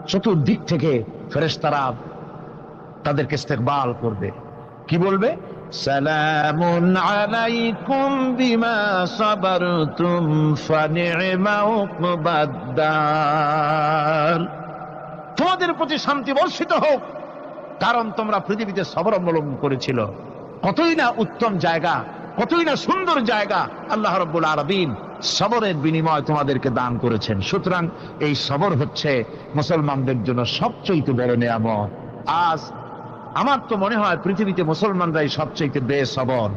চতুর্দিক থেকে ফেরেশতারা তাদেরকে ইস্তেকবাল করবে। কি বলবে? সালামুন আলাইকুম বিমা সাবারতুম ফানি'মা উকবাদ-দার। তোমাদের প্রতি শান্তি বর্ষিত হোক, কারণ তোমরা পৃথিবীতে সবর অবলম্বন করেছিল। কতই না উত্তম জায়গা, কতই না সুন্দর জায়গা আল্লাহ রাব্বুল আলামিন সবরের বিনিময় তোমাদেরকে দান করেছেন। সুতরাং এই সবর হচ্ছে মুসলমানদের জন্য সবচেয়ে বড় নিয়ামত। আজ আমার তো মনে হয় পৃথিবীতে মুসলমানরাই সবচেয়ে বেসবর।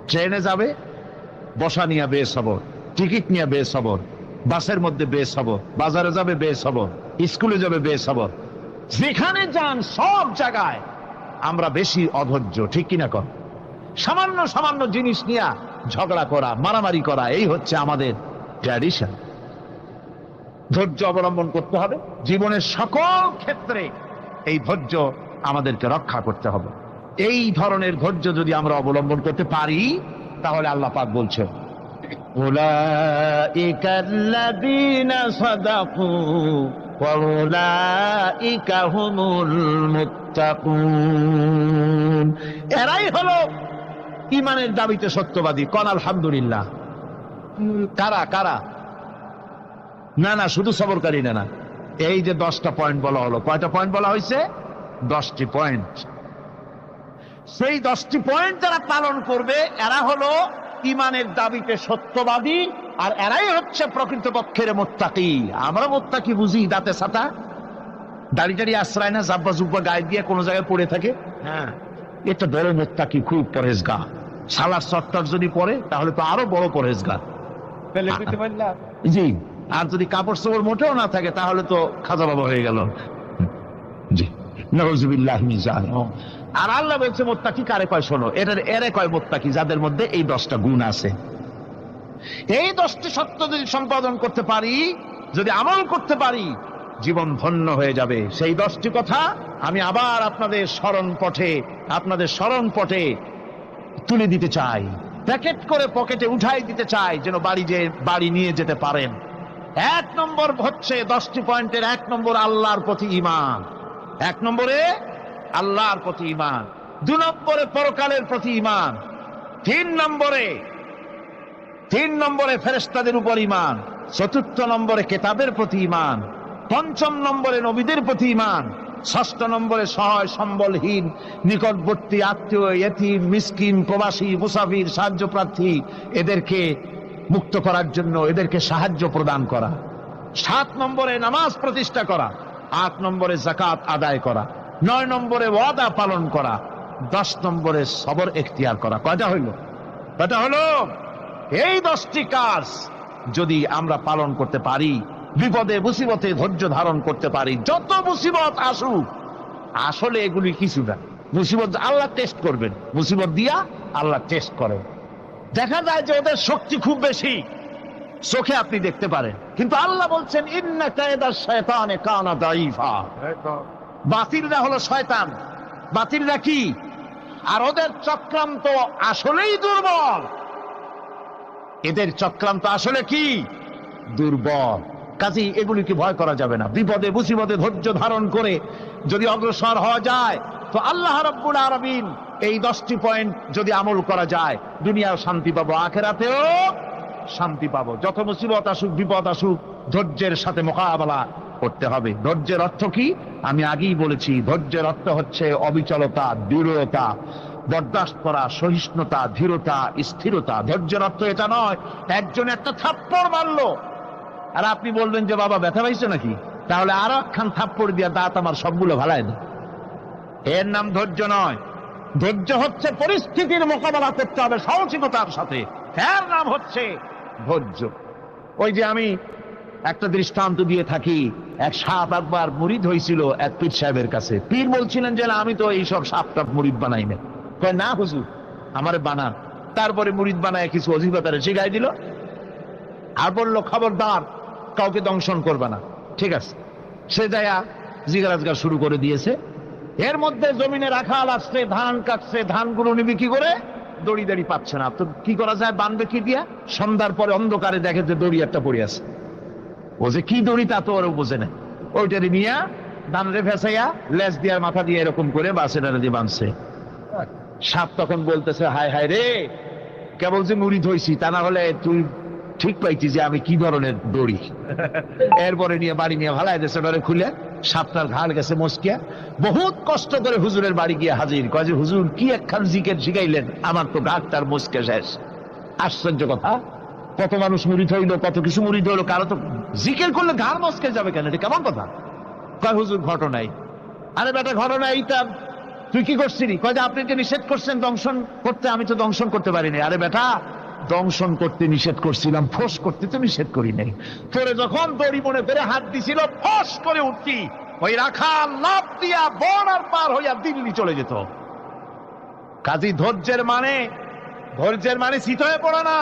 ট্রেনে যাবে, বসা নিয়ে বেসবর, টিকিট নিয়ে বেসবর, বাসের মধ্যে বেসবর, বাজারে যাবে বেসবর, স্কুলে যাবে বেসবর, যেখানে যান সব জায়গায় আমরা বেশি অধৈর্য, ঠিক কিনা কর? সামান্য সামান্য জিনিস নিয়ে ঝগড়া করা, মারামারি করা, এই হচ্ছে আমাদের ট্র্যাডিশন। ধৈর্য অবলম্বন করতে হবে জীবনের সকল ক্ষেত্রে। এই ধৈর্য আমাদেরকে রক্ষা করতে হবে। এই ধরনের ধৈর্য যদি আমরা অবলম্বন করতে পারি, তাহলে আল্লাহ পাক বলছেন উলাইকাল্লাযীনা সাদাকু ওয়া উলাইকা হুমুল মুত্তাকুন। এরাই হলো ঈমানের দাবিতে সত্যবাদী। কোন আলহামদুলিল্লাহ। কারা কারা? না না, শুধু সবরকারী না। এই যে 10টা পয়েন্ট বলা হলো, কয়টা পয়েন্ট বলা হয়েছে? 10টি পয়েন্ট। সেই 10টি পয়েন্ট যারা পালন করবে এরা হলো ঈমানের দাবিতে সত্যবাদী, আর এরাই হচ্ছে প্রকৃতপক্ষের মুত্তাকি। আমরা মুত্তাকি বুঝি দাঁতে ছাতা, দাড়ি টাড়ি আশ্রয় না, জাব্বা জুব্বা গায়ে দিয়ে কোনো জায়গায় পড়ে থাকে। হ্যাঁ, এটা বড় মুত্তাকি, খুব পরহেজগার। সালার চট্টর যদি পড়ে তাহলে তো আরো বড় পরহেজগার। জি, আর যদি কাপড় চোপড় মোটেও না থাকে তাহলে তো খাজা বাবা হয়ে গেল। জি, নাউজুবিল্লাহ মিন যালিক। আর আল্লাহ বলছে মুত্তাকি কারে কয়? শোনো, এরে কয় মুত্তাকি যাদের মধ্যে এই 10টা গুণ আছে। এই 10টি সত্য যদি সম্পাদন করতে পারি, যদি আমল করতে পারি, জীবন ধন্য হয়ে যাবে। সেই 10টি কথা আমি আবার আপনাদের স্মরণ পটে তুলে দিতে চাই, প্যাকেট করে পকেটে উঠাই দিতে চাই, যেন বাড়ি নিয়ে যেতে পারেন। 1 নম্বর হচ্ছে 10টি পয়েন্টের 1 নম্বর আল্লাহর প্রতি ঈমান। 1 নম্বরে আল্লাহর প্রতি ঈমান, 2 নম্বরে পরকালের প্রতি ঈমান, 3 নম্বরে ফেরেশতাদের উপর ঈমান, 4র্থ নম্বরে কিতাবের প্রতি ঈমান, 5ম নম্বরে নবীদের প্রতি ঈমান, 6ষ্ঠ নম্বরে সহায় সম্বলহীন নিকটবর্তী আত্মীয়, ইয়েতিম, মিসকিন, প্রবাসী, মুসাফির, সাহায্য প্রার্থী, এদেরকে মুক্ত করার জন্য এদেরকে সাহায্য প্রদান করা, 7 নম্বরে নামাজ প্রতিষ্ঠা করা, 8 নম্বরে যাকাত আদায় করা, 9 নম্বরে ওয়াদা পালন করা, 10 নম্বরে সবর এখতিয়ার করা। কয়টা হইল? এই 10টি কাজ যদি আমরা পালন করতে পারি, বিপদে মুসিবতে ধৈর্য ধারণ করতে পারি, যত মুসিবত আসুক, আসলে এগুলি কিছু না। মুসিবত আল্লাহ টেস্ট করবেন, মুসিবত দিয়া আল্লাহ টেস্ট করেন। দেখা যায় যে ওদের শক্তি খুব বেশি, চোখে আপনি দেখতে পারেন, কিন্তু আল্লাহ বলছেন ইন্না কায়দাশ শায়তানে কানা দাঈফা। বাতিলরা হলো শয়তান। বাতিলরা কি? আর ওদের চক্রান্ত আসলেই দুর্বল। এদের চক্রান্ত আসলে কি? দুর্বল। কাজেই এগুলিকে ভয় করা যাবে না। বিপদে মুসিবতে ধৈর্য ধারণ করে যদি অগ্রসর হওয়া যায়, তো আল্লাহ রাব্বুল আলামিন এই 10টি পয়েন্ট যদি আমল করা যায়, দুনিয়াও শান্তি পাবো, আখিরাতেও শান্তি পাবো। যত মুসিবত আসুক, বিপদ আসুক, ধৈর্যের সাথে মোকাবেলা করতে হবে। ধৈর্যের অর্থ কি? আমি আগেই বলেছি, ধৈর্যের অর্থ হচ্ছে অবিচলতা, দৃঢ়তা, বরদাস্ত করা, সহিষ্ণুতা, ধীরতা, স্থিরতা। ধৈর্যের অর্থ এটা নয় একজন একটা থাপ্পড় মারলো আর আপনি বলবেন যে বাবা ব্যথা পাইছে নাকি, তাহলে আরো একখান থাপ্পড় দিয়া দাঁত আমার সবগুলো ভালাই দেয়। এর নাম ধৈর্য নয়। ধৈর্য হচ্ছে পরিস্থিতির মোকাবেলা করতে হবে সাহসিকতার সাথে, এর নাম হচ্ছে ধৈর্য। ওই যে আমি একটা দৃষ্টান্ত দিয়ে থাকি, এক সাপ একবার মুরিদ হয়েছিল এক পীর সাহেবের কাছে। পীর বলছিলেন যে আমি তো এইসব সাপ টাপ মুরিদ বানাই না। কয় না হুজুর, আমারে বানান। তারপরে মুরিদ বানায় কিছু অজিফাতারে শিখাই দিল আর বললো খবরদার কাউকে দংশন করবে না। ঠিক আছে, সে যায়া জিগারাজগার শুরু করে দিয়েছে। এর মধ্যে জমিনে রাখাল আসছে, ধান কাটছে, ধানগুলো নিবি কি করে, দড়ি দাড়ি পাচ্ছে না। তো কি করা যায়, বানবে কি দিয়া? সন্ধ্যার পরে অন্ধকারে দেখে যে দড়ি একটা পড়ে আছে। ও যে কি দড়ি তা তো ওরা বোঝে না। ওইটারে নিয়ে দানরে ফেসাইয়া লেজ দিয়ার মাথা দিয়ে এরকম করে বাসেটারে দিয়ে বাঁধছে। সাপ তখন বলতেছে, হায় হায় রে, কেবল যে মুড়ি ধইছি, তা না হলে তুই ঠিক পাইছি যে আমি কি ধরনের দড়ি। এরপরে নিয়ে বাড়ি নিয়ে ভালাই দেশে ডরে খুলে সাপটার ঘাড় গেছে মস্কিয়া। বহুত কষ্ট করে হুজুরের বাড়ি গিয়ে হাজির, কয় যে হুজুর কি একখান জিকের শিখাইলেন, আমার তো ঘাটটার মস্কে শেষ। আশ্চর্য কথা, কত মানুষ মুড়ি হইল, কত কিছু মুড়ি হইলো, কারো তো জিকের করলে ঘাড় মস্কে যাবে কেন, এটা কেমন কথা? কয় হুজুর ঘটনাই। আরে বেটা ঘটনা এইটা, তুই কি করছিলি? কয় যে আপনি যে নিষেধ করছেন দংশন করতে, আমি তো দংশন করতে পারিনি। আরে বেটা, দংশন করতে নিষেধ করছিলাম, ফোঁস করতে তো নিষেধ করি নাই। তোরে যখন দড়ি মনে করে হাত দিছিল, ফোঁস করে উঠতি, ওই রাখা লাভ দিয়া বন আর পার হইয়া দিল্লি চলে যেত। কাজী ধৈর্যের মানে শীত হয়ে পড়ে না।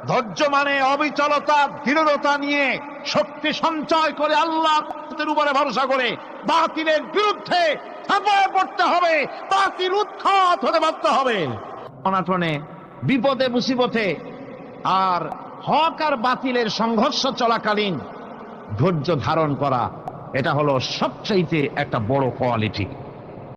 ধৈর্য মানে অবিচলতা, দৃঢ়তা নিয়ে শক্তি সঞ্চয় করে আল্লাহর উপরে ভরসা করে বাতিলের বিরুদ্ধে ঝাঁপিয়ে পড়তে হবে, বাতিল উৎখাত হতে বাধ্য হবে। অনাটনে, বিপদে মুসিবতে আর হক আর বাতিলের সংঘর্ষ চলাকালীন ধৈর্য ধারণ করা, এটা হলো সবচাইতে একটা বড় কোয়ালিটি।